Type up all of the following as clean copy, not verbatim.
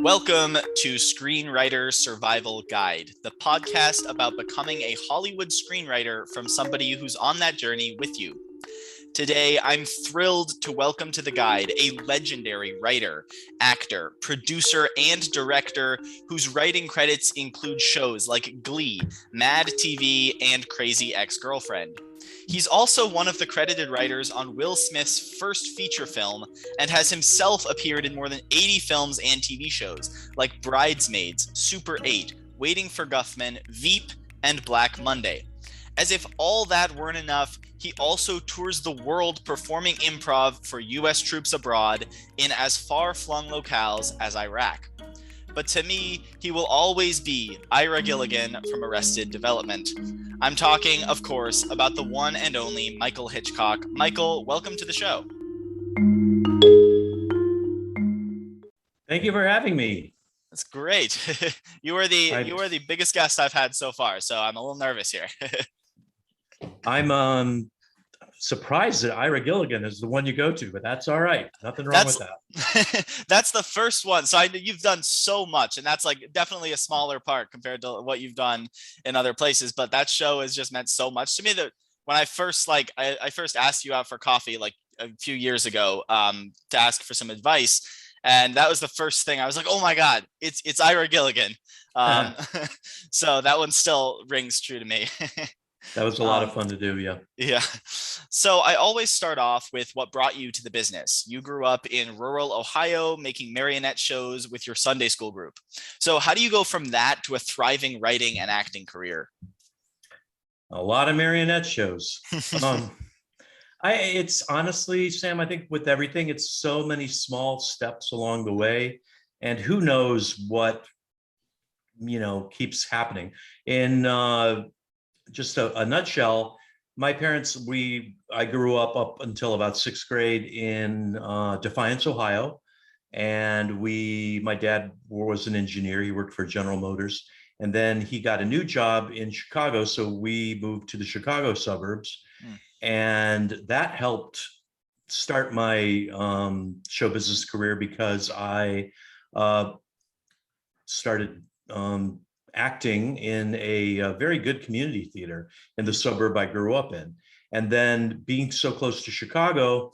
Welcome to Screenwriter Survival Guide, the podcast about becoming a Hollywood screenwriter from somebody who's on that journey with you. Today, I'm thrilled to welcome to the guide a legendary writer, actor, producer, and director whose writing credits include shows like Glee, MADtv, and Crazy Ex-Girlfriend. He's also one of the credited writers on Will Smith's first feature film and has himself appeared in more than 80 films and TV shows like Bridesmaids, Super 8, Waiting for Guffman, Veep, and Black Monday. As if all that weren't enough, he also tours the world performing improv for US troops abroad in as far-flung locales as Iraq. But to me, he will always be Ira Gilligan from Arrested Development. I'm talking, of course, about the one and only Michael Hitchcock. Michael, welcome to the show. Thank you for having me. That's great. You are the biggest guest I've had so far, so I'm a little nervous here. I'm surprised that Ira Gilligan is the one you go to, but that's all right. Nothing wrong with that. That's the first one. So you've done so much, and that's like definitely a smaller part compared to what you've done in other places. But that show has just meant so much to me that when I first I first asked you out for coffee like a few years ago to ask for some advice. And that was the first thing I was like, oh my God, it's Ira Gilligan. So that one still rings true to me. That was a lot of fun to do, yeah. Yeah. So I always start off with what brought you to the business. You grew up in rural Ohio, making marionette shows with your Sunday school group. So how do you go from that to a thriving writing and acting career? A lot of marionette shows. It's honestly, Sam, I think with everything, it's so many small steps along the way, and who knows what, keeps happening. In just a nutshell, my parents, I grew up until about sixth grade in Defiance, Ohio. And my dad was an engineer. He worked for General Motors. And then he got a new job in Chicago. So we moved to the Chicago suburbs. And that helped start my show business career because I started acting in a very good community theater in the suburb I grew up in. And then being so close to Chicago,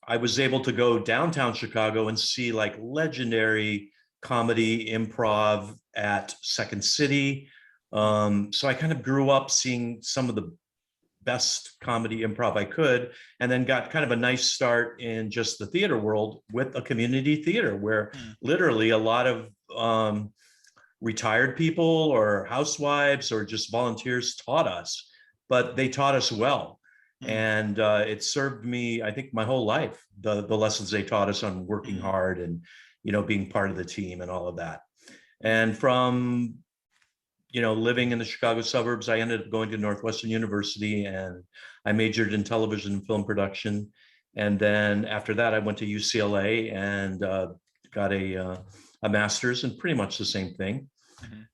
I was able to go downtown Chicago and see like legendary comedy improv at Second City. So I kind of grew up seeing some of the best comedy improv I could, and then got kind of a nice start in just the theater world with a community theater where literally a lot of retired people or housewives or just volunteers taught us, but they taught us well. And it served me, I think, my whole life, the lessons they taught us on working hard and, being part of the team and all of that. And from, living in the Chicago suburbs, I ended up going to Northwestern University and I majored in television and film production. And then after that, I went to UCLA and got a master's in pretty much the same thing.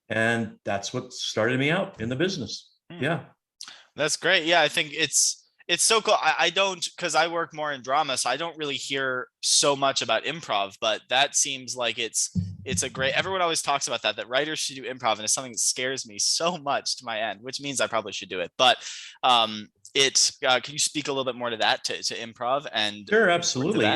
And that's what started me out in the business. Yeah. That's great. Yeah, I think it's so cool. I don't, because I work more in drama, so I don't really hear so much about improv, but that seems like it's a great, everyone always talks about that writers should do improv, and it's something that scares me so much to my end, which means I probably should do it. But can you speak a little bit more to that, to improv? And sure, absolutely.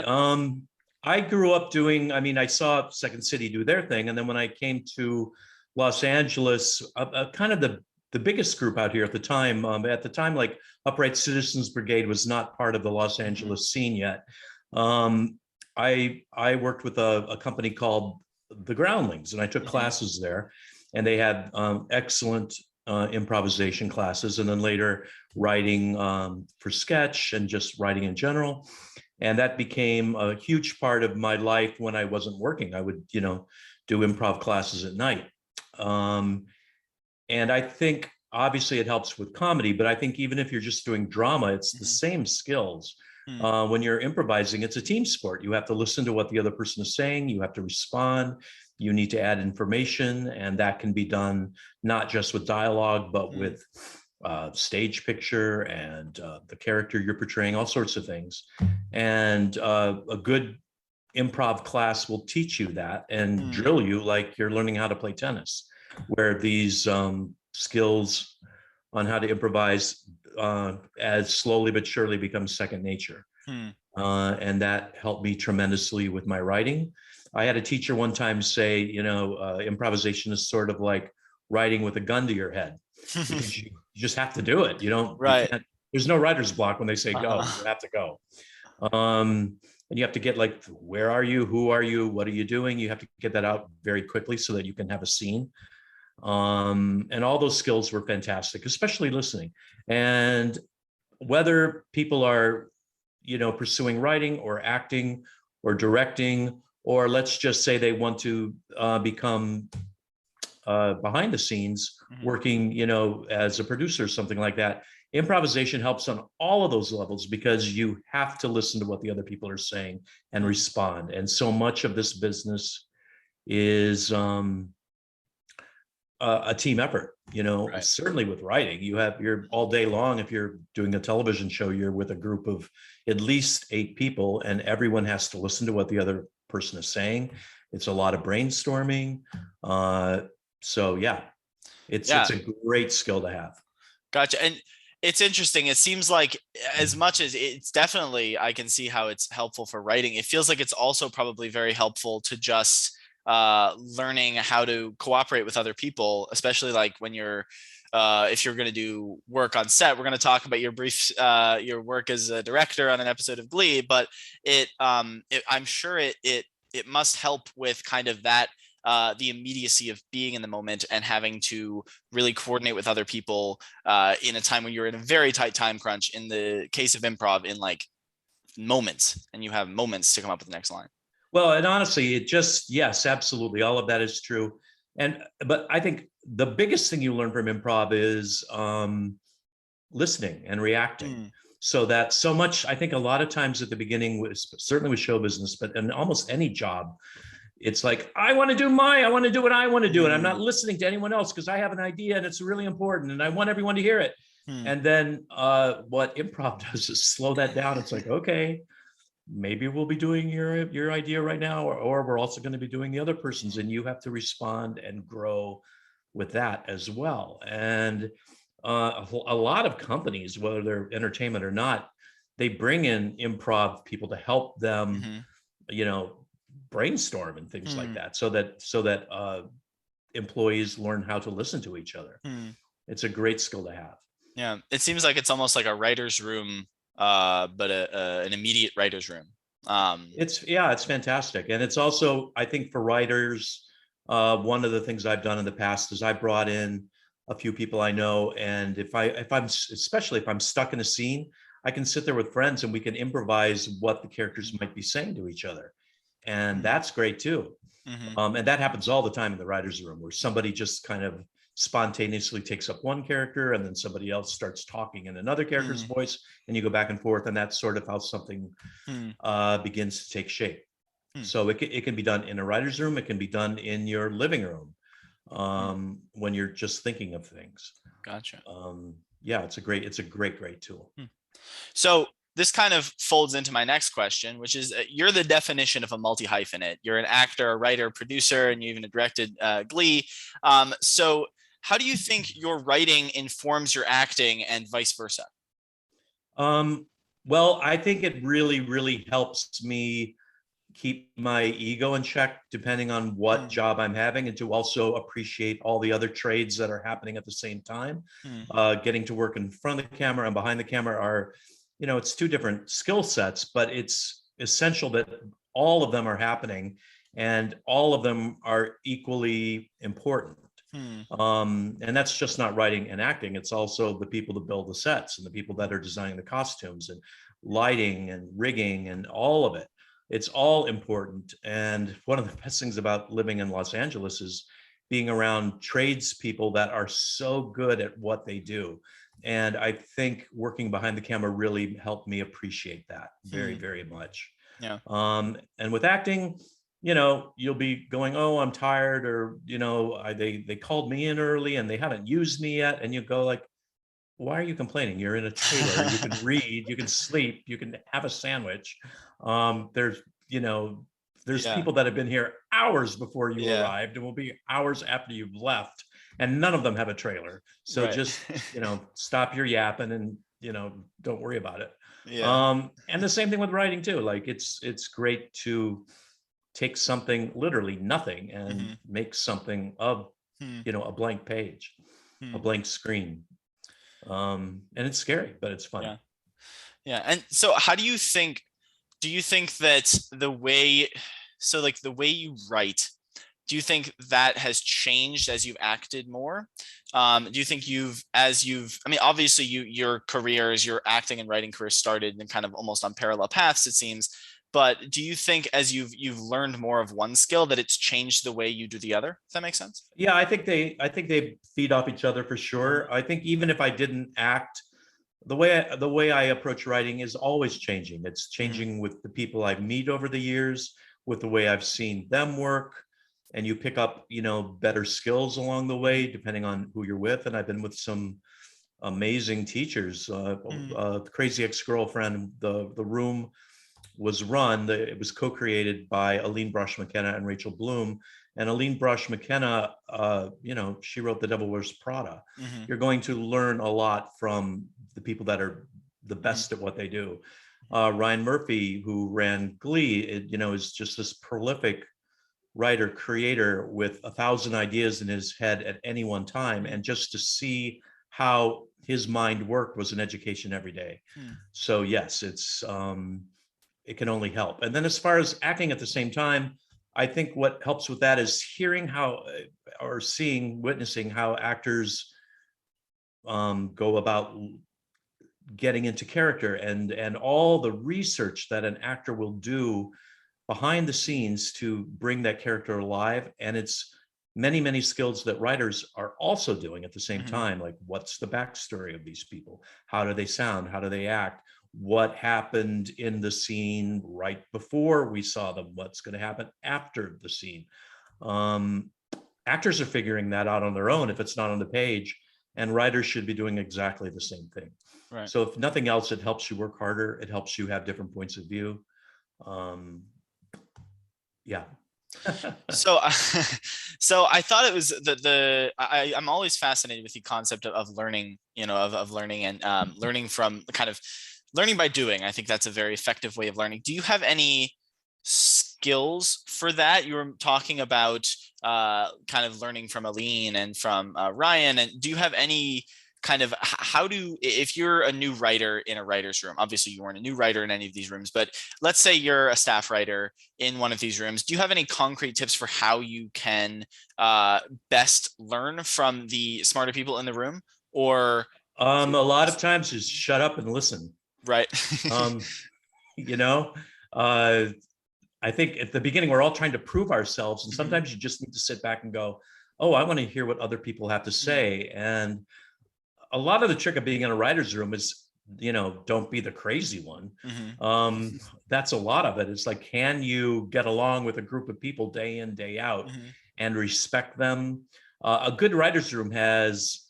I grew up I saw Second City do their thing. And then when I came to Los Angeles, kind of the biggest group out here at the time, like Upright Citizens Brigade was not part of the Los Angeles scene yet. I worked with a company called The Groundlings, and I took classes there, and they had excellent improvisation classes, and then later writing for sketch and just writing in general. And that became a huge part of my life when I wasn't working. I would, do improv classes at night. And I think obviously it helps with comedy, but I think even if you're just doing drama, it's the same skills. When you're improvising, it's a team sport. You have to listen to what the other person is saying. You have to respond. You need to add information, and that can be done not just with dialogue, but with stage picture and the character you're portraying, all sorts of things. And a good improv class will teach you that and drill you like you're learning how to play tennis, where these skills on how to improvise as slowly but surely becomes second nature. And that helped me tremendously with my writing. I had a teacher one time say, improvisation is sort of like riding with a gun to your head, because you just have to do it. You can't, there's no writer's block when they say go. You have to go. And you have to get like, where are you? Who are you? What are you doing? You have to get that out very quickly so that you can have a scene. And all those skills were fantastic, especially listening. And whether people are, pursuing writing or acting or directing, or let's just say they want to become behind the scenes, working, as a producer or something like that. Improvisation helps on all of those levels, because you have to listen to what the other people are saying and respond. And so much of this business is a team effort, certainly with writing. You're all day long. If you're doing a television show, you're with a group of at least 8 people, and everyone has to listen to what the other person is saying. It's a lot of brainstorming. So yeah, it's a great skill to have. Gotcha. And it's interesting. It seems like, as much as it's definitely, I can see how it's helpful for writing, it feels like it's also probably very helpful to just learning how to cooperate with other people, especially like when you're if you're going to do work on set. We're going to talk about your work as a director on an episode of Glee, but I'm sure it must help with kind of that the immediacy of being in the moment and having to really coordinate with other people in a time when you're in a very tight time crunch. In the case of improv, in like moments, and you have moments to come up with the next line. Well, and honestly, yes, absolutely. All of that is true. But I think the biggest thing you learn from improv is listening and reacting. So that so much, I think a lot of times at the beginning, certainly with show business, but in almost any job, it's like, I want to do what I want to do. And I'm not listening to anyone else because I have an idea and it's really important and I want everyone to hear it. And then what improv does is slow that down. It's like, okay, maybe we'll be doing your idea right now, or we're also going to be doing the other person's, and you have to respond and grow with that as well. And a lot of companies, whether they're entertainment or not, they bring in improv people to help them, brainstorm and things like that, so that employees learn how to listen to each other. It's a great skill to have. Yeah, it seems like it's almost like a writer's room, but an immediate writer's room. It's fantastic. And it's also, I think, for writers, one of the things I've done in the past is I brought in a few people I know, and especially if I'm stuck in a scene, I can sit there with friends and we can improvise what the characters might be saying to each other. And that's great too. And that happens all the time in the writer's room, where somebody just kind of spontaneously takes up one character and then somebody else starts talking in another character's voice, and you go back and forth, and that's sort of how something begins to take shape. So it can be done in a writer's room. It can be done in your living room when you're just thinking of things. Gotcha. Yeah, it's a great tool. So this kind of folds into my next question, which is you're the definition of a multi-hyphenate. You're an actor, a writer, producer, and you even directed Glee. So how do you think your writing informs your acting and vice versa? Well, I think it really, really helps me keep my ego in check, depending on what job I'm having, and to also appreciate all the other trades that are happening at the same time. Getting to work in front of the camera and behind the camera are, it's two different skill sets, but it's essential that all of them are happening and all of them are equally important. And that's just not writing and acting. It's also the people that build the sets and the people that are designing the costumes and lighting and rigging and all of it. It's all important. And one of the best things about living in Los Angeles is being around tradespeople that are so good at what they do. And I think working behind the camera really helped me appreciate that very, very much. Yeah. And with acting, you'll be going, oh, I'm tired, or, they called me in early and they haven't used me yet. And you go like, why are you complaining? You're in a trailer. You can read, you can sleep, you can have a sandwich. There's, There's Yeah. people that have been here hours before you Yeah. arrived and will be hours after you've left, and none of them have a trailer. So Right. just, stop your yapping and, don't worry about it. Yeah. And the same thing with writing too. Like it's great to take something, literally nothing, and Mhm. make something of, Hmm. a blank page, a Hmm. blank screen. And it's scary, but it's fun. Yeah. Yeah. And so how do you think that like the way you write, do you think that has changed as you've acted more? Do you think I mean, obviously your careers, your acting and writing career started in kind of almost on parallel paths, it seems. But do you think as you've learned more of one skill that it's changed the way you do the other? If that makes sense? Yeah, I think they feed off each other for Mhm. sure. I think even if I didn't act, the way I approach writing is always changing. It's Mhm. changing with the people I meet over the years, with the way I've seen them work, and you pick up, better skills along the way, Mhm. depending on who you're with. And I've been with some amazing teachers. Mhm. Crazy Ex-Girlfriend, the room it was co-created by Aline Brosh McKenna and Rachel Bloom. And Aline Brosh McKenna, she wrote The Devil Wears Prada. Mhm. You're going to learn a lot from the people that are the Mhm. best at what they do. Ryan Murphy, who ran Glee, is just this prolific writer creator with 1,000 ideas in his head at any one time. Mhm. And just to see how his mind worked was an education every day. Mhm. So yes, it can only help. And then as far as acting at the same time, I think what helps with that is hearing how, or witnessing how actors go about getting into character, and all the research that an actor will do behind the scenes to bring that character alive. And it's many, many skills that writers are also doing at the same Mhm. time. Like, what's the backstory of these people? How do they sound? How do they act? What happened in the scene right before we saw them? What's going to happen after the scene? Um, Actors are figuring that out on their own if it's not on the page, and writers should be doing exactly the same thing. Right. So if nothing else, it helps you work harder. It helps you have different points of view. Um, yeah. So, so I thought it was I'm always fascinated with the concept of learning, of learning and learning from kind of learning by doing. I think that's a very effective way of learning. Do you have any skills for that? You were talking about kind of learning from Aline and from Ryan. And do you have any kind of if you're a new writer in a writer's room, obviously you weren't a new writer in any of these rooms, but let's say you're a staff writer in one of these rooms, do you have any concrete tips for how you can best learn from the smarter people in the room? Or A lot of times just shut up and listen. right. Um, you know, uh, I think at the beginning, we're all trying to prove ourselves. And Mhm. sometimes you just need to sit back and go, oh, I want to hear what other people have to Mhm. say. And a lot of the trick of being in a writer's room is, don't be the crazy one. Mhm. That's a lot of it. It's like, can you get along with a group of people day in, day out, Mhm. and respect them? A good writer's room has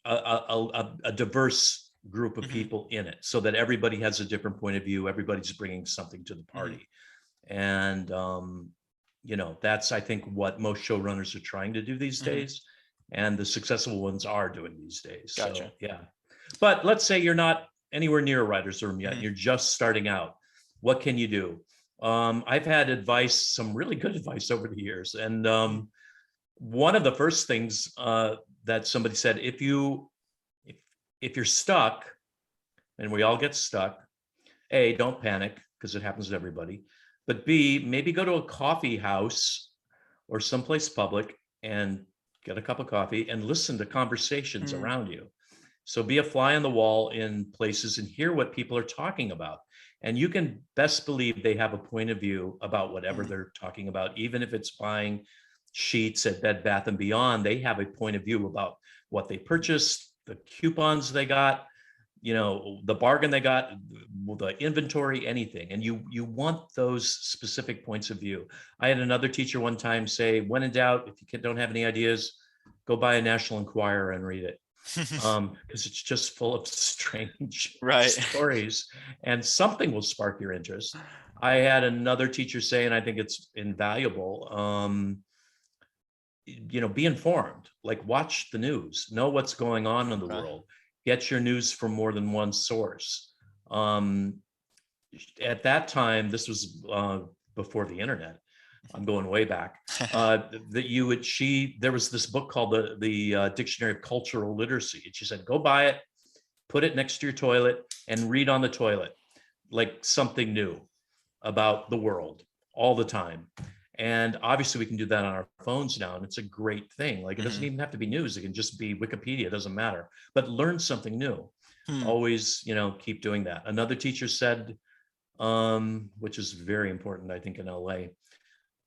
a diverse group of Mhm. people in it, so that everybody has a different point of view. Everybody's bringing something to the Mhm. party. And that's, I think, what most showrunners are trying to do these Mhm. days, and the successful ones are doing these days. Gotcha. So yeah. But let's say you're not anywhere near a writer's room yet, and Mhm. you're just starting out. What can you do? I've had advice, some really good advice over the years. And Mhm. one of the first things that somebody said, if if you're stuck, and we all get stuck, A, don't panic, because it happens to everybody. But B, maybe go to a coffee house or someplace public and get a cup of coffee and listen to conversations Mhm. around you. So be a fly on the wall in places and hear what people are talking about. And you can best believe they have a point of view about whatever Mhm. they're talking about. Even if it's buying sheets at Bed Bath and Beyond, they have a point of view about what they purchased, the coupons they got, the bargain they got, the inventory, anything. And you want those specific points of view. I had another teacher one time say, when in doubt, if you don't have any ideas, go buy a National Enquirer and read it, because it's just full of strange Right. stories, and something will spark your interest. I had another teacher say, and I think it's invaluable, be informed, like watch the news, know what's going on in the Okay. world, get your news from more than one source. At that time, this was before the internet. I'm going way back. There was this book called the Dictionary of Cultural Literacy. And she said, go buy it, put it next to your toilet, and read on the toilet, like something new about the world all the time. And obviously we can do that on our phones now, and it's a great thing. Like, it doesn't even have to be news. It can just be Wikipedia, it doesn't matter, but learn something new. Always, keep doing that. Another teacher said, which is very important, I think, in LA,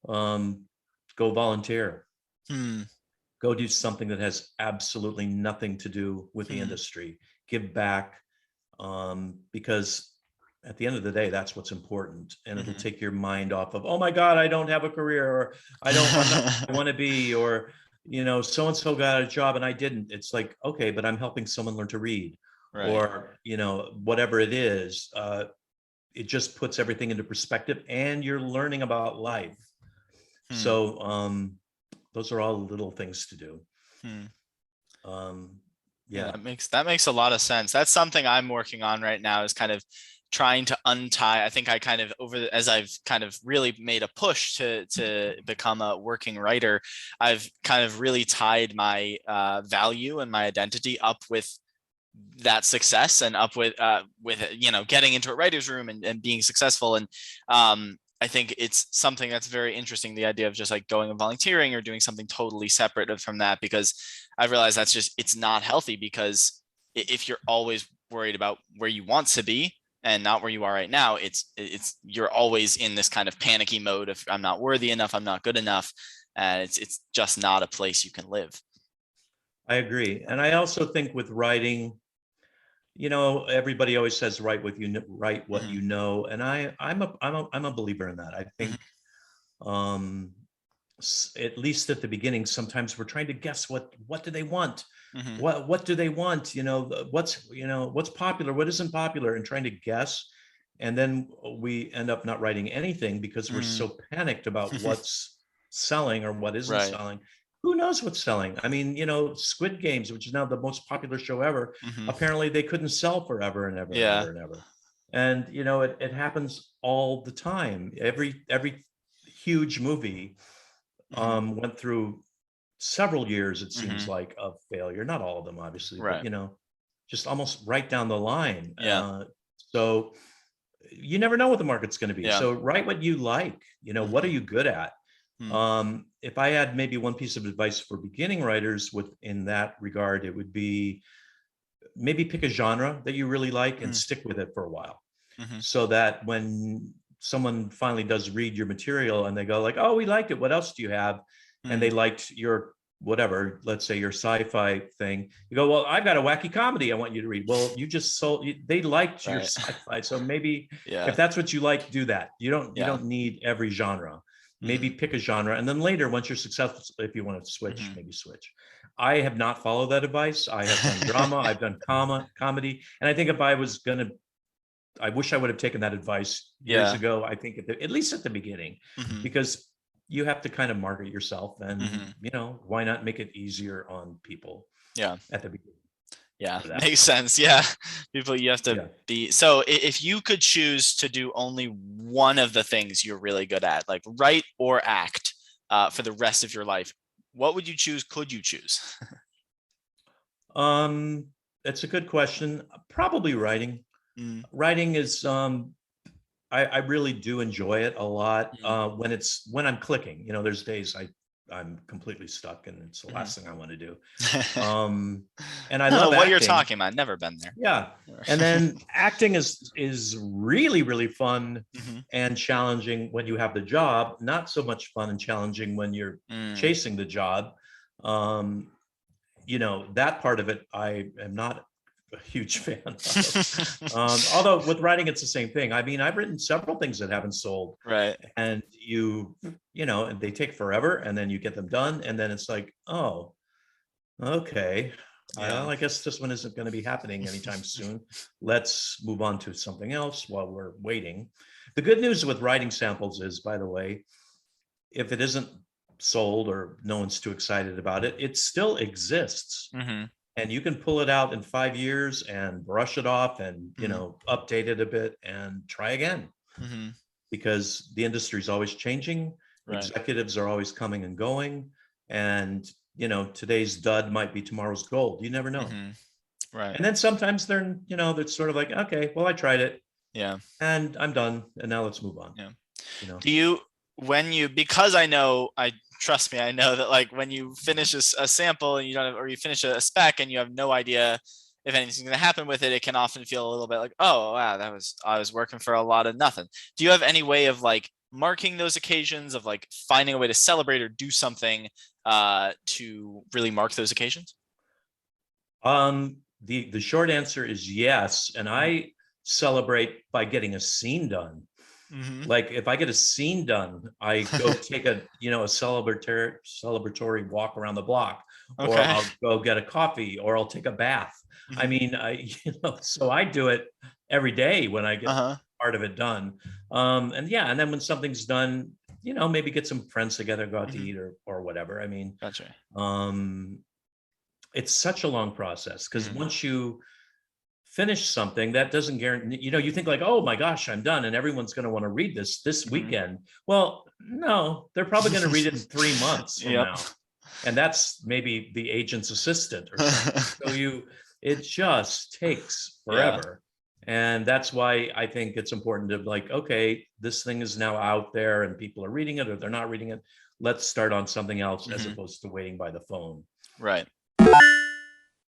go volunteer. Go do something that has absolutely nothing to do with the industry. Give back, because at the end of the day, that's what's important. And it'll take your mind off of, oh my God, I don't have a career, or I'm not I want to be, or, so-and-so got a job and I didn't. It's like, okay, but I'm helping someone learn to read, Right. or, whatever it is. It just puts everything into perspective, and you're learning about life. So those are all little things to do. Yeah, that makes a lot of sense. That's something I'm working on right now, is kind of trying to untie. I think I kind of as I've kind of really made a push to become a working writer, I've kind of really tied my value and my identity up with that success, and up with getting into a writer's room and being successful. And I think it's something that's very interesting, the idea of just like going and volunteering or doing something totally separate from that, because I've realized it's not healthy, because if you're always worried about where you want to be and not where you are right now, it's you're always in this kind of panicky mode of, I'm not worthy enough, I'm not good enough, and it's just not a place you can live. I agree. And I also think with writing, everybody always says, write what you know. And I'm a believer in that. I think, at least at the beginning, sometimes we're trying to guess what do they want? What do they want? What's popular, what isn't popular, and trying to guess. And then we end up not writing anything because we're so panicked about what's selling or what isn't selling. Who knows what's selling? I mean, Squid Games, which is now the most popular show ever, apparently they couldn't sell forever and ever and ever and ever. And it happens all the time. Every huge movie went through several years, it seems like, of failure. Not all of them, obviously, but just almost right down the line. So you never know what the market's going to be. So write what you like. What are you good at? If I had maybe one piece of advice for beginning writers in that regard, it would be maybe pick a genre that you really like and stick with it for a while. So that when someone finally does read your material and they go like, oh, we liked it, what else do you have? And they liked your whatever, let's say your sci-fi thing, you go, well, I've got a wacky comedy I want you to read. Well, you just sold, they liked your sci-fi. So maybe if that's what you like, do that. You don't need every genre. Maybe pick a genre, and then later, once you're successful, if you want to switch, maybe switch. I have not followed that advice. I have done drama, I've done comedy, and I think if I was gonna, I wish I would have taken that advice years ago. I think at least at the beginning, because you have to kind of market yourself, and why not make it easier on people? At the beginning. Yeah, makes sense. Yeah, people, you have to be. So if you could choose to do only one of the things you're really good at, like write or act, for the rest of your life, what would you choose? Could you choose? That's a good question. Probably writing. Writing is, I really do enjoy it a lot. When I'm clicking, there's days I'm completely stuck and it's the last thing I want to do. And I love what acting. You're talking about. Never been there. Yeah. And then acting is really, really fun and challenging when you have the job, not so much fun and challenging when you're chasing the job. That part of it, I am not a huge fan of. Although with writing, it's the same thing. I mean, I've written several things that haven't sold. And and they take forever, and then you get them done. And then it's like, oh, okay. Well, I guess this one isn't going to be happening anytime soon. Let's move on to something else while we're waiting. The good news with writing samples is, by the way, if it isn't sold or no one's too excited about it, it still exists. Mm-hmm. And you can pull it out in 5 years and brush it off and, update it a bit and try again. Mm-hmm. Because the industry is always changing. Right. Executives are always coming and going. And, today's dud might be tomorrow's gold. You never know. Mm-hmm. Right. And then sometimes they're sort of like, okay, well, I tried it. Yeah. And I'm done. And now let's move on. Yeah. Because I know that like when you finish a sample and you finish a spec and you have no idea if anything's going to happen with it, it can often feel a little bit like, oh, wow, I was working for a lot of nothing. Do you have any way of like marking those occasions, of like finding a way to celebrate or do something to really mark those occasions? The short answer is yes. And I celebrate by getting a scene done. Mm-hmm. Like if I get a scene done, I go take a celebratory walk around the block, or I'll go get a coffee, or I'll take a bath. Mm-hmm. I mean, so I do it every day when I get part of it done. And then when something's done, maybe get some friends together, go out to eat or whatever. I mean, gotcha. It's such a long process because once you finish something, that doesn't guarantee, you think like, oh my gosh, I'm done and everyone's going to want to read this weekend. Well, no, they're probably going to read it in 3 months from now. And that's maybe the agent's assistant or something. So it just takes forever. Yeah. And that's why I think it's important to like, okay, this thing is now out there and people are reading it or they're not reading it. Let's start on something else as opposed to waiting by the phone. Right.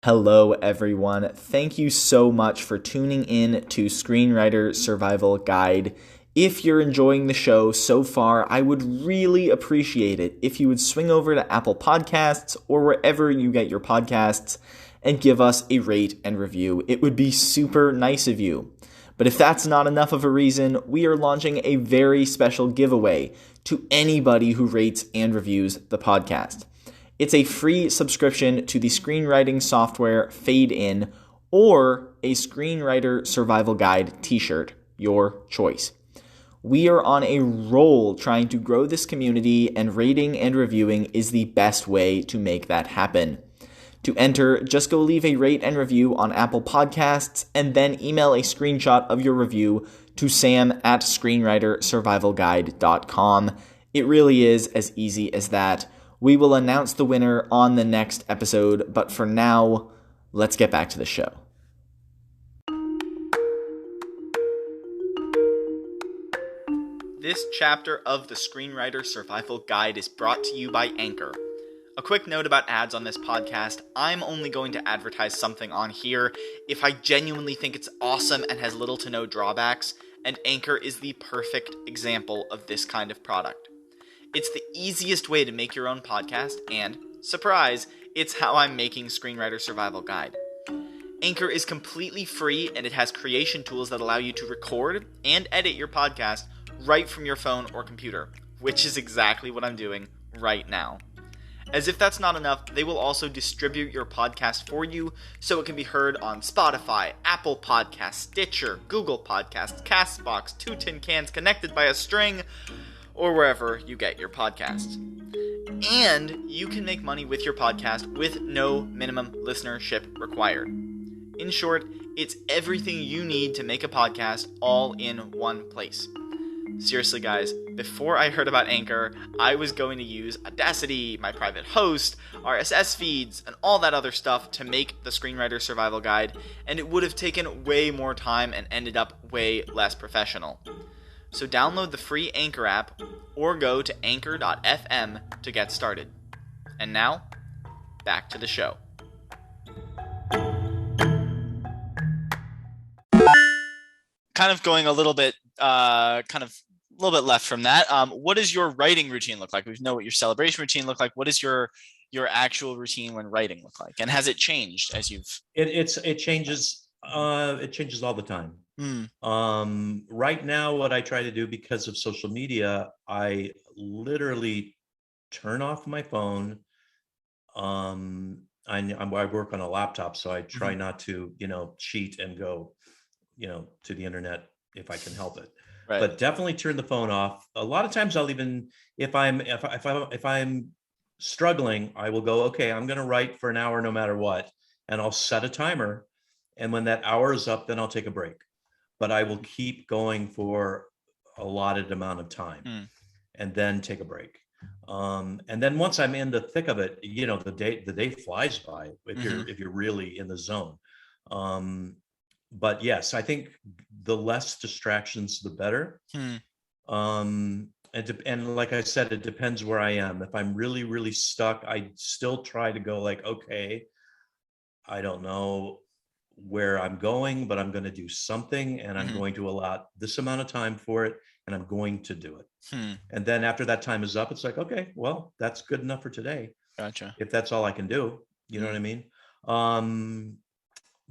Hello, everyone. Thank you so much for tuning in to Screenwriter Survival Guide. If you're enjoying the show so far, I would really appreciate it if you would swing over to Apple Podcasts or wherever you get your podcasts and give us a rate and review. It would be super nice of you. But if that's not enough of a reason, we are launching a very special giveaway to anybody who rates and reviews the podcast. It's a free subscription to the screenwriting software Fade In or a Screenwriter Survival Guide t-shirt, your choice. We are on a roll trying to grow this community, and rating and reviewing is the best way to make that happen. To enter, just go leave a rate and review on Apple Podcasts and then email a screenshot of your review to sam@screenwritersurvivalguide.com. It really is as easy as that. We will announce the winner on the next episode, but for now, let's get back to the show. This chapter of the Screenwriter Survival Guide is brought to you by Anchor. A quick note about ads on this podcast: I'm only going to advertise something on here if I genuinely think it's awesome and has little to no drawbacks, and Anchor is the perfect example of this kind of product. It's the easiest way to make your own podcast, and, surprise, it's how I'm making Screenwriter Survival Guide. Anchor is completely free, and it has creation tools that allow you to record and edit your podcast right from your phone or computer, which is exactly what I'm doing right now. As if that's not enough, they will also distribute your podcast for you so it can be heard on Spotify, Apple Podcasts, Stitcher, Google Podcasts, CastBox, 2 tin cans connected by a string, or wherever you get your podcasts. And you can make money with your podcast with no minimum listenership required. In short, it's everything you need to make a podcast all in one place. Seriously, guys, before I heard about Anchor, I was going to use Audacity, my private host, RSS feeds, and all that other stuff to make the Screenwriter Survival Guide, and it would have taken way more time and ended up way less professional. So download the free Anchor app or go to anchor.fm to get started. And now, back to the show. Kind of going a little bit left from that. What does your writing routine look like? We know what your celebration routine look like. What does your actual routine when writing look like? And has it changed as you've? It changes. It changes all the time. Right now, what I try to do because of social media, I literally turn off my phone. I work on a laptop, so I try not to, cheat and go, to the internet if I can help it. but definitely turn the phone off. A lot of times I'll even, if I'm struggling, I will go, okay, I'm going to write for an hour no matter what. And I'll set a timer. And when that hour is up, then I'll take a break. But I will keep going for a allotted amount of time and then take a break. And then once I'm in the thick of it, you know, the day flies by if you're really in the zone. But yes, I think the less distractions, the better. And like I said, it depends where I am. If I'm really, really stuck, I still try to go like, okay, I don't know where I'm going, but I'm going to do something, and I'm going to allot this amount of time for it, and I'm going to do it. And then after that time is up, it's like, okay, well, that's good enough for today. Gotcha. If that's all I can do, you know what I mean?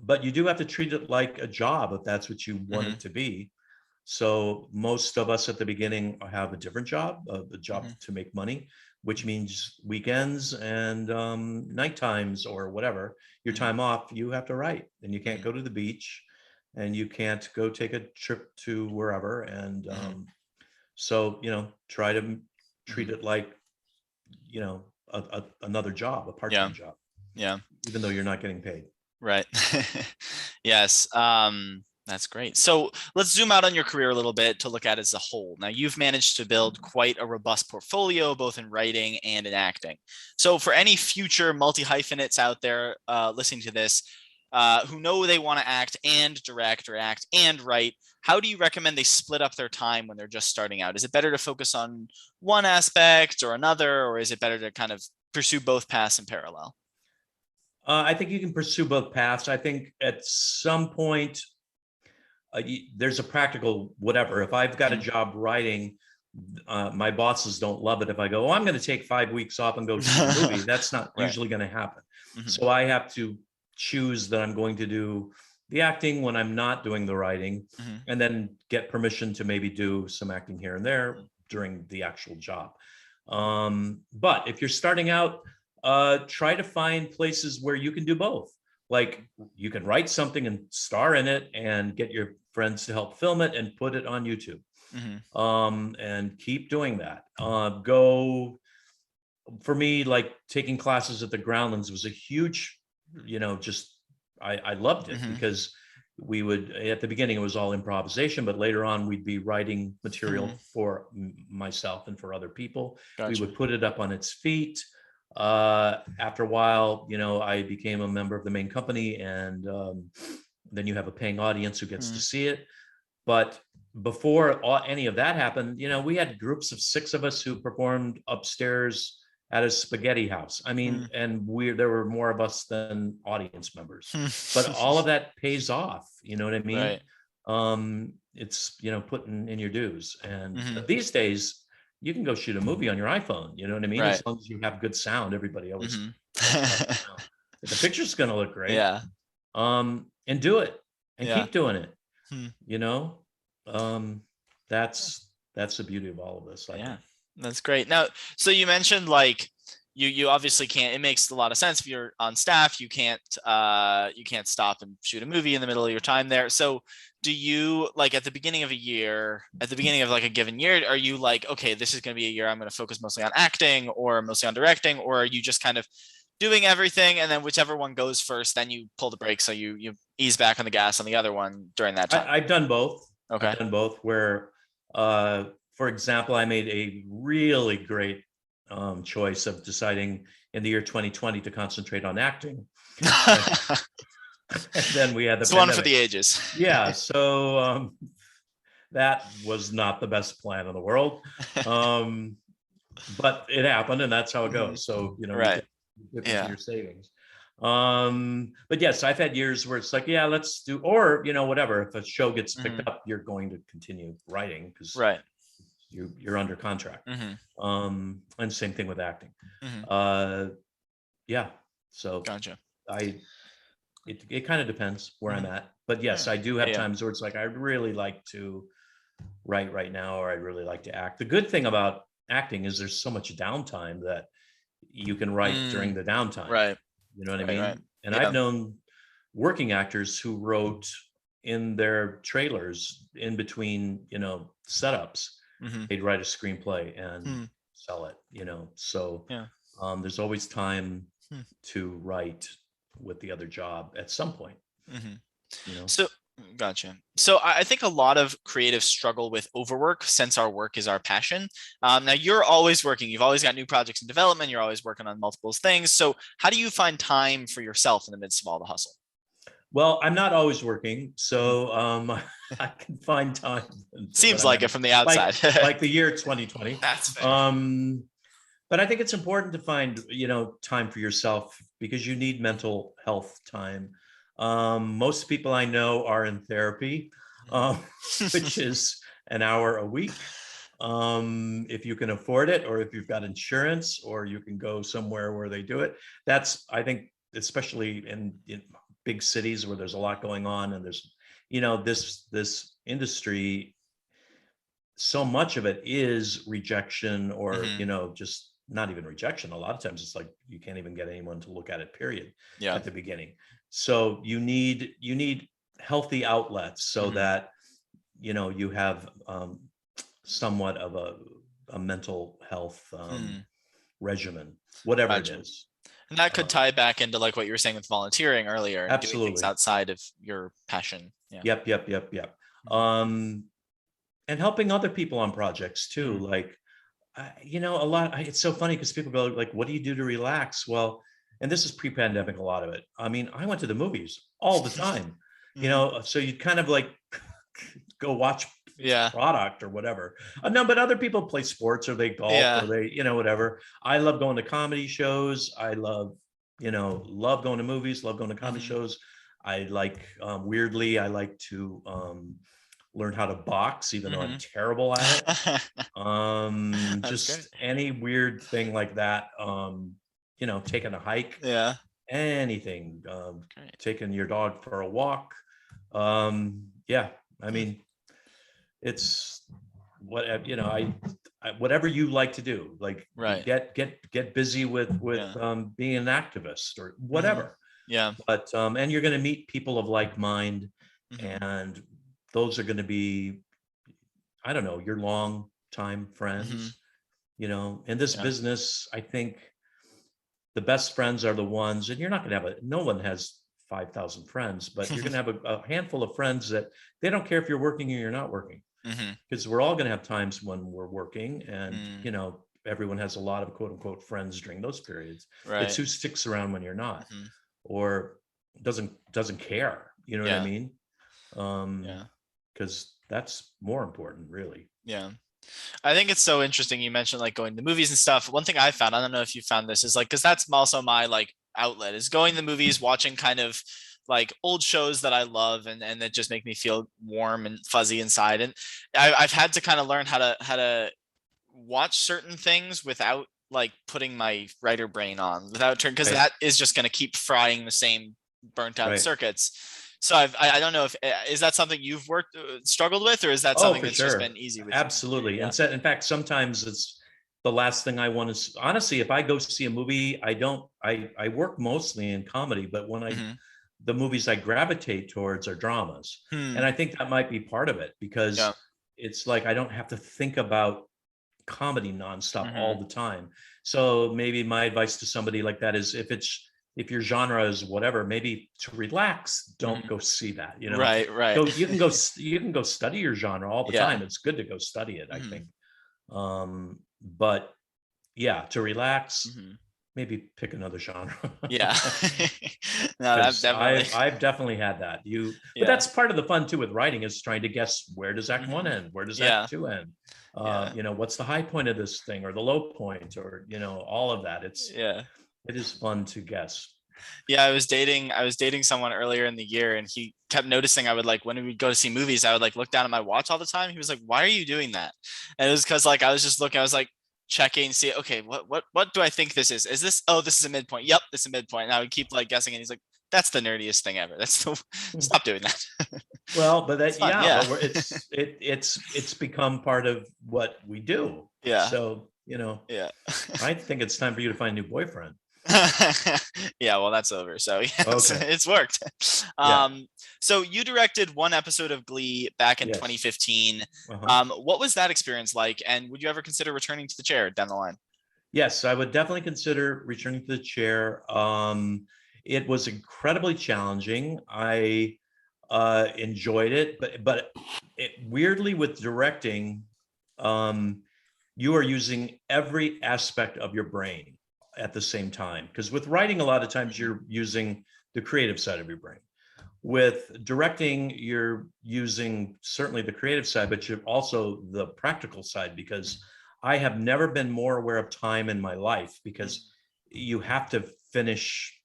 But you do have to treat it like a job if that's what you want it to be. So most of us at the beginning have a different job, a job to make money, which means weekends and night times or whatever, your time off, you have to write, and you can't go to the beach, and you can't go take a trip to wherever. And so, you know, try to treat it like, you know, another job, a part-time job. Yeah. Even though you're not getting paid. Right. Yes. That's great. So let's zoom out on your career a little bit to look at it as a whole. Now, you've managed to build quite a robust portfolio, both in writing and in acting. So for any future multi-hyphenates out there listening to this, who know they want to act and direct or act and write, how do you recommend they split up their time when they're just starting out? Is it better to focus on one aspect or another, or is it better to kind of pursue both paths in parallel? I think you can pursue both paths. I think at some point, there's a practical whatever. If I've got a job writing, my bosses don't love it if I go, oh, I'm going to take 5 weeks off and go shoot a movie. That's not usually going to happen. So I have to choose that I'm going to do the acting when I'm not doing the writing, and then get permission to maybe do some acting here and there during the actual job. But if you're starting out, try to find places where you can do both. Like, you can write something and star in it and get your friends to help film it and put it on YouTube. And keep doing that. For me, like taking classes at the Groundlings was a huge, you know, just, I loved it because we would, at the beginning, it was all improvisation, but later on we'd be writing material for myself and for other people. We would put it up on its feet. After a while, you know, I became a member of the main company, and then you have a paying audience who gets to see it. But before any of that happened, you know, we had groups of 6 of us who performed upstairs at a spaghetti house. I mean, and there were more of us than audience members, but all of that pays off. You know what I mean? Right. It's, you know, putting in your dues. And these days, you can go shoot a movie on your iPhone. You know what I mean? Right. As long as you have good sound, everybody always. The picture's going to look great. Yeah. And do it, and keep doing it. You know, that's the beauty of all of this. I think. That's great. Now, so you mentioned like you obviously can't, it makes a lot of sense if you're on staff, you can't stop and shoot a movie in the middle of your time there. So do you, like, at the beginning of like a given year, are you like, okay, this is going to be a year I'm going to focus mostly on acting or mostly on directing, or are you just kind of doing everything, and then whichever one goes first, then you pull the brakes, so you ease back on the gas on the other one during that time? I've done both. Okay. I've done both where, for example, I made a really great choice of deciding in the year 2020 to concentrate on acting. And then we had the it's one for the ages. Yeah, so that was not the best plan in the world, but it happened, and that's how it goes. So, you know, right. You get your savings. But yes, I've had years where it's like, yeah, let's do, or, you know, whatever. If a show gets picked up, you're going to continue writing because you're under contract. And same thing with acting. Yeah. So gotcha. It kind of depends where I'm at, but yes, I do have times where it's like, I'd really like to write right now, or I'd really like to act. The good thing about acting is there's so much downtime that you can write during the downtime. Right. You know what I mean? Right. And I've known working actors who wrote in their trailers in between, setups. They'd write a screenplay and sell it, so Yeah. there's always time to write with the other job at some point. So gotcha. So I think a lot of creatives struggle with overwork since our work is our passion. Now you're always working. You've always got new projects in development. You're always working on multiple things. So how do you find time for yourself in the midst of all the hustle? Well, I'm not always working, so I can find time. Seems like it from the outside. like the year 2020. That's fair. But I think it's important to find, time for yourself because you need mental health time. Most people I know are in therapy, which is an hour a week. If you can afford it, or if you've got insurance, or you can go somewhere where they do it. That's, I think, especially in big cities where there's a lot going on, and there's, this industry, so much of it is rejection, or, just not even rejection. A lot of times it's like you can't even get anyone to look at it, period, at the beginning. So you need healthy outlets so that, you have somewhat of a mental health regimen, whatever it is. And that could tie back into like what you were saying with volunteering earlier, and absolutely. doing things outside of your passion. Yep. And helping other people on projects too. Like, a lot, it's so funny because people go like, what do you do to relax? Well, and this is pre-pandemic, a lot of it. I mean, I went to the movies all the time, so you'd kind of like go watch product or whatever. No, but other people play sports, or they golf, or they, whatever. I love going to comedy shows. I love going to movies, love going to comedy shows. I like, weirdly, I like to learn how to box, even though I'm terrible at it. Just any weird thing like that. Taking a hike, anything, taking your dog for a walk. I mean, it's what, whatever you like to do, like get busy with being an activist or whatever. But and you're going to meet people of like mind, and those are going to be, I don't know, your long time friends. In this business, I think the best friends are the ones, and you're not going to have no one has 5,000 friends, but you're going to have a handful of friends that they don't care if you're working or you're not working, because we're all going to have times when we're working, and everyone has a lot of quote unquote friends during those periods. It's who sticks around when you're not, or doesn't care. You know what I mean? Because that's more important, really. I think it's so interesting you mentioned like going to movies and stuff. One thing I found, I don't know if you found this, is like, because that's also my like outlet, is going to the movies, watching kind of like old shows that I love, and that just make me feel warm and fuzzy inside. And I've had to kind of learn how to watch certain things without like putting my writer brain on, without turn, because that is just going to keep frying the same burnt out circuits. So I don't know if, is that something you've struggled with, or is that something that's just been easy with Absolutely. you? And so, in fact, sometimes it's the last thing I want to, honestly, if I go see a movie, I work mostly in comedy, but when the movies I gravitate towards are dramas. And I think that might be part of it, because it's like, I don't have to think about comedy nonstop all the time. So maybe my advice to somebody like that is, if your genre is whatever, maybe to relax, don't go see that, Right. So you can go study your genre all the time. It's good to go study it, I think. But to relax, maybe pick another genre. No, that's definitely. I've definitely had that. But that's part of the fun too with writing, is trying to guess, where does Act 1 end? Where does Act 2 end? What's the high point of this thing, or the low point, or all of that. It is fun to guess. I was dating someone earlier in the year, and he kept noticing I would, like, when we would go to see movies, I would like look down at my watch all the time. He was like, "Why are you doing that?" And it was because like I was just looking, I was like checking, see, okay, what do I think this is? Is this, oh, this is a midpoint. Yep, this is a midpoint. And I would keep like guessing, and he's like, "That's the nerdiest thing ever. Stop doing that." Well, but that but it's become part of what we do. So I think it's time for you to find a new boyfriend. Yeah, well, that's over. So yeah, Okay. it's worked. Yeah. So you directed one episode of Glee back in Yes. 2015. Uh-huh. What was that experience like? And would you ever consider returning to the chair down the line? Yes, I would definitely consider returning to the chair. It was incredibly challenging. I enjoyed it, but weirdly with directing, um, you are using every aspect of your brain at the same time. Because with writing, a lot of times you're using the creative side of your brain. With directing, you're using certainly the creative side, but you're also the practical side, because I have never been more aware of time in my life, because you have to finish,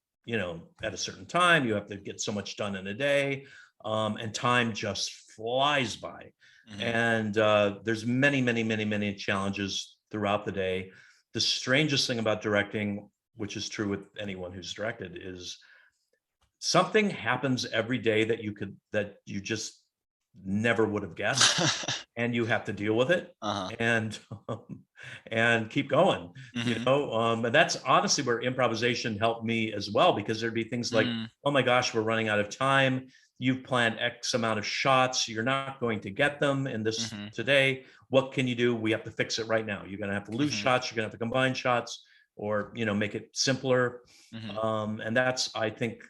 at a certain time. You have to get so much done in a day, and time just flies by. Mhm. And there's many, many, many, many challenges throughout the day. The strangest thing about directing, which is true with anyone who's directed, is something happens every day that you just never would have guessed, and you have to deal with it, Uh-huh. and and keep going. Mhm. And that's honestly where improvisation helped me as well, because there'd be things like, Mm. oh my gosh, we're running out of time. You've planned X amount of shots, you're not going to get them in this Mhm. today. What can you do? We have to fix it right now. You're going to have to lose Mhm. shots, you're going to have to combine shots, or make it simpler. Mhm. And that's, I think,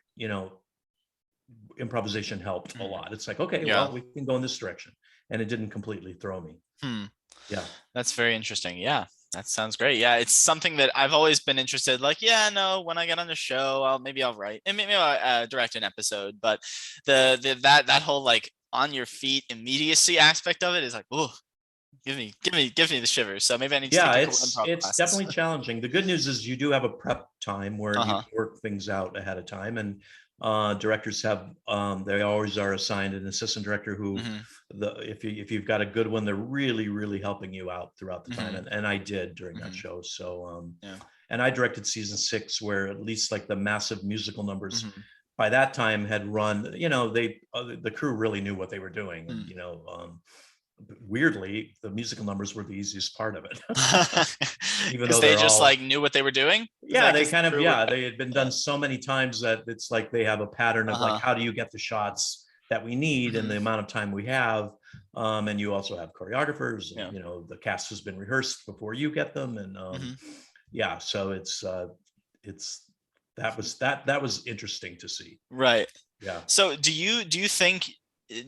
improvisation helped a Mhm. lot. It's like, okay, Yeah. well, we can go in this direction, and it didn't completely throw me. Hmm. Yeah. That's very interesting. Yeah, that sounds great. Yeah, it's something that I've always been interested. Like, yeah, no, when I get on the show, I'll write and maybe I'll direct an episode. But that whole like on your feet immediacy aspect of it is like, oh, give me the shivers. So maybe I need to take Yeah, a couple it's improv it's classes. definitely challenging. The good news is you do have a prep time where you Uh-huh. can work things out ahead of time, and directors have, they always are assigned an assistant director who, Hmm. if you've got a good one, they're really really helping you out throughout the time, Hmm. and I did during that Hmm. show. So Yeah. and I directed season 6, where at least like the massive musical numbers Hmm. by that time had run. The crew really knew what they were doing, and weirdly, the musical numbers were the easiest part of it. Even Because though they they're just all, like knew what they were doing. Is yeah, that they because the kind of, crew were? yeah, they had been Yeah. done so many times that it's like they have a pattern of like, Uh-huh. how do you get the shots that we need in Hmm. the amount of time we have. And you also have choreographers, and Yeah. the cast has been rehearsed before you get them. And Hmm. yeah, so it's that was interesting to see. Right. Yeah. So do you think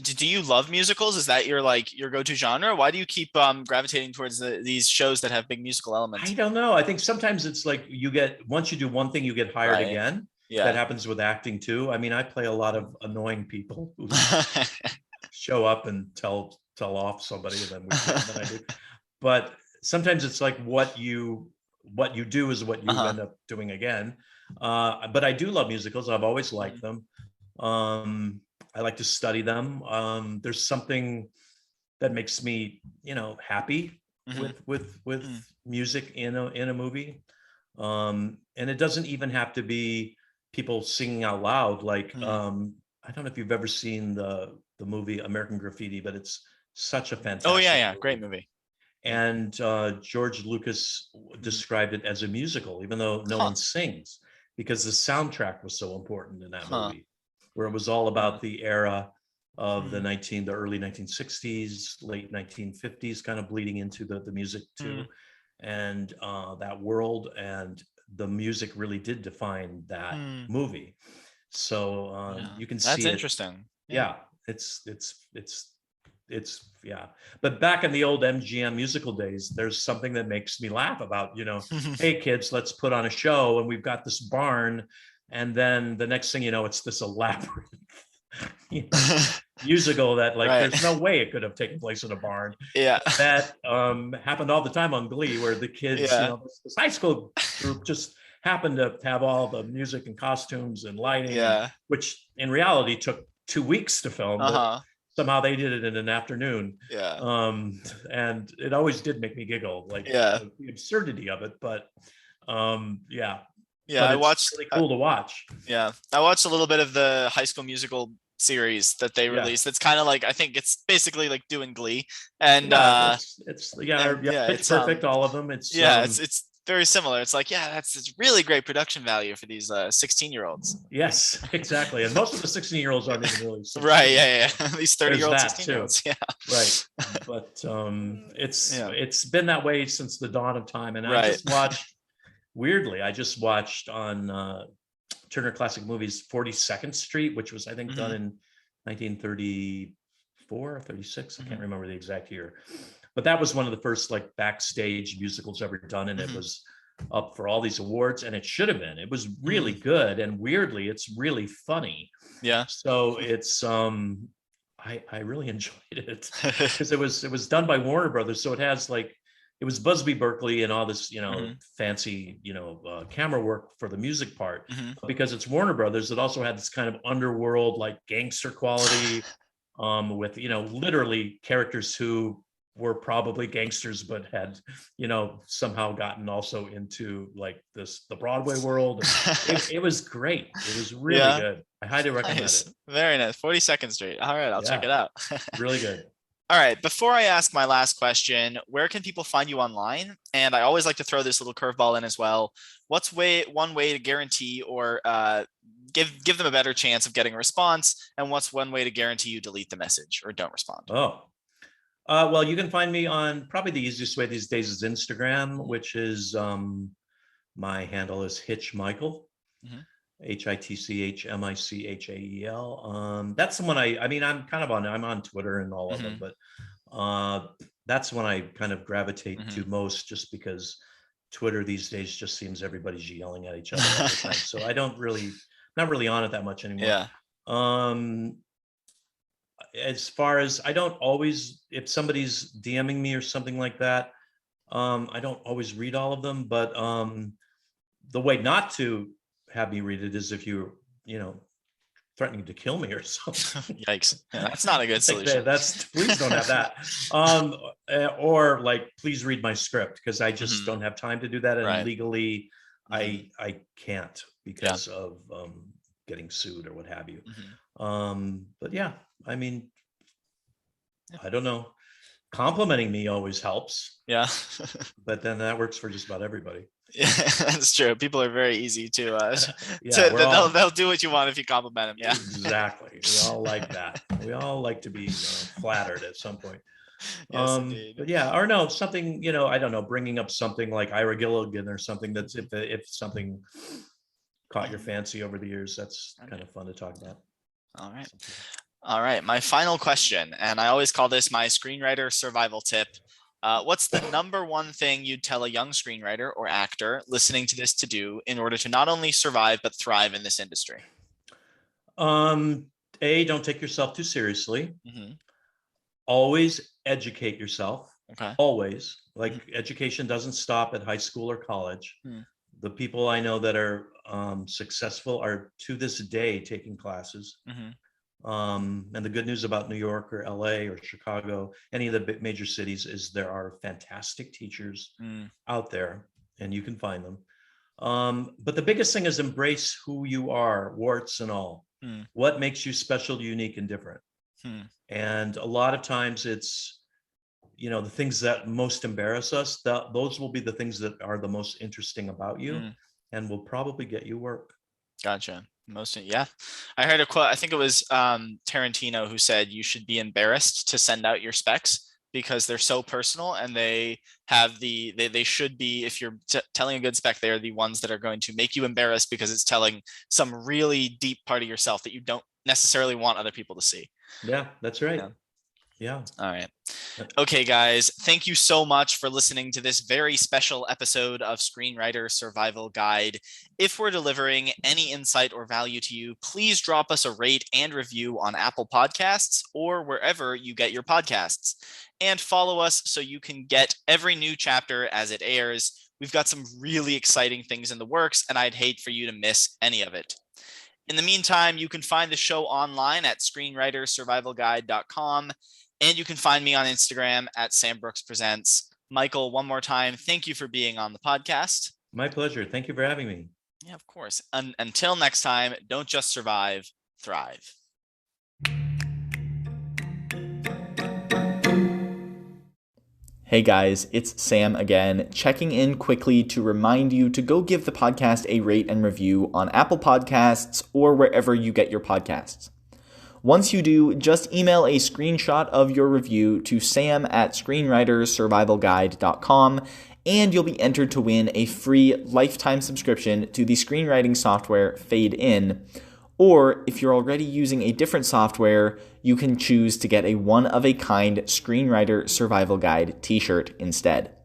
do you love musicals? Is that your like your go-to genre? Why do you keep gravitating towards these shows that have big musical I elements? don't know. I think sometimes it's like once you do one thing, you get hired Right. again. That Yeah. happens with acting too. I mean, I play a lot of annoying people who show up and tell off somebody, and then then I do. But sometimes it's like what you do is what you Uh-huh. end up doing again. But I do love musicals. I've always liked Mhm. them. I like to study them. There's something that makes me, happy Mhm. with Mm. music in a movie. And it doesn't even have to be people singing out loud. Like, Mhm. I don't know if you've ever seen the movie American Graffiti, but it's such a Oh yeah, fantastic yeah. Great movie. movie. Yeah. And George Lucas Mhm. described it as a musical, even though no Huh. one sings, because the soundtrack was so important in that Huh. movie, where it was all Uh, about the era of mm. the early 1960s, late 1950s, kind of bleeding into the music too, Mm. and that world, and the music really did define that Mm. movie. So Yeah. you can That's see it. interesting. Yeah. Yeah, it's yeah. But back in the old MGM musical days, there's something that makes me laugh about, hey kids, let's put on a show, and we've got this barn, and then the next thing you know, it's this elaborate you know musical that, like, Right. there's no way it could have taken place in a barn. Yeah. That happened all the time on Glee, where the kids, Yeah. this high school group just happened to have all the music and costumes and lighting, and Yeah. which in reality took 2 weeks to film, but Uh-huh. somehow they did it in an afternoon. Yeah. And it always did make me giggle, like Yeah. the absurdity of it. But yeah, Yeah. but I it's watched really cool to watch. Yeah, I watched a little bit of the High School Musical series that they Yeah. released. It's kind of like I think it's basically like doing Glee, and Yeah, it's yeah, and yeah, yeah, pitch perfect, all of them. It's it's very similar. It's like, yeah, it's really great production value for these 16-year-olds. Yes, exactly. And most of the 16-year-olds aren't even really 16. Right. Yeah. These 30-year-olds, There's that 16-year-olds. Yeah. Right. But Yeah. it's been that way since the dawn of time. And Right. I just watched on Turner Classic Movies 42nd Street, which was, I think, done in 1934 or 36. I can't remember the exact year. But that was one of the first like backstage musicals ever done. And it was up for all these awards, and it should have been. It was really good. And weirdly, it's really funny. Yeah. So it's I really enjoyed it because it was done by Warner Brothers. So it has like, it was Busby Berkeley and all this, fancy, camera work for the music part. Because it's Warner Brothers, it also had this kind of underworld, like gangster quality, with, literally characters who were probably gangsters, but had, somehow gotten also into like the Broadway world. It was great. It was really good. I highly recommend it. Very nice. 42nd Street. All right, I'll check it out. Really good. All right, before I ask my last question, where can people find you online? And I always like to throw this little curveball in as well. What's one way to guarantee or give them a better chance of getting a response? And what's one way to guarantee you delete the message or don't respond? Well, you can find me on, probably the easiest way these days is Instagram, which is my handle is Hitch Michael. HITCHMICHAEL. That's the one I'm on Twitter and all of them, but that's one I kind of gravitate to most, just because Twitter these days just seems everybody's yelling at each other all the time. So I not really on it that much anymore. As far as, I don't always, if somebody's DMing me or something like that, I don't always read all of them, but the way not to have me read it is if you're, threatening to kill me or something. Yikes. Yeah, that's not a good solution. Please don't have that. Or like, please read my script, because I just don't have time to do that. And legally, I can't because of getting sued or what have you. But yeah, I mean, I don't know. Complimenting me always helps. Yeah. But then that works for just about everybody. Yeah, that's true. People are very easy to they'll do what you want if you compliment them. Yeah, exactly. We all like that. We all like to be flattered at some point. Yes, indeed. But yeah, or no, something, I don't know, bringing up something like Ira Gilligan or something, that's if something caught your fancy over the years, that's kind of fun to talk about. All right. My final question, and I always call this my screenwriter survival tip. What's the number one thing you'd tell a young screenwriter or actor listening to this to do in order to not only survive, but thrive in this industry? Don't take yourself too seriously. Always educate yourself. Always. Like, education doesn't stop at high school or college. The people I know that are successful are to this day taking classes. And the good news about New York or LA or Chicago, any of the major cities, is there are fantastic teachers out there, and you can find them. But the biggest thing is embrace who you are, warts and all. What makes you special, unique, and different? And a lot of times it's, the things that most embarrass us, those will be the things that are the most interesting about you and will probably get you work. Gotcha. I heard a quote, I think it was Tarantino, who said you should be embarrassed to send out your specs because they're so personal, and they should be, if you're telling a good spec, they're the ones that are going to make you embarrassed because it's telling some really deep part of yourself that you don't necessarily want other people to see. Yeah, that's right. Yeah. All right. Okay, guys, thank you so much for listening to this very special episode of Screenwriter Survival Guide. If we're delivering any insight or value to you, please drop us a rate and review on Apple Podcasts or wherever you get your podcasts. And follow us so you can get every new chapter as it airs. We've got some really exciting things in the works, and I'd hate for you to miss any of it. In the meantime, you can find the show online at screenwritersurvivalguide.com. And you can find me on Instagram at Sam Brooks Presents. Michael, one more time, thank you for being on the podcast. My pleasure. Thank you for having me. Yeah, of course. Until next time, don't just survive, thrive. Hey guys, it's Sam again, checking in quickly to remind you to go give the podcast a rate and review on Apple Podcasts or wherever you get your podcasts. Once you do, just email a screenshot of your review to sam@screenwritersurvivalguide.com and you'll be entered to win a free lifetime subscription to the screenwriting software Fade In. Or if you're already using a different software, you can choose to get a one-of-a-kind Screenwriter Survival Guide t-shirt instead.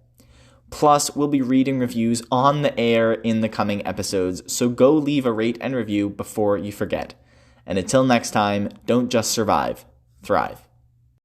Plus, we'll be reading reviews on the air in the coming episodes, so go leave a rate and review before you forget. And until next time, don't just survive, thrive.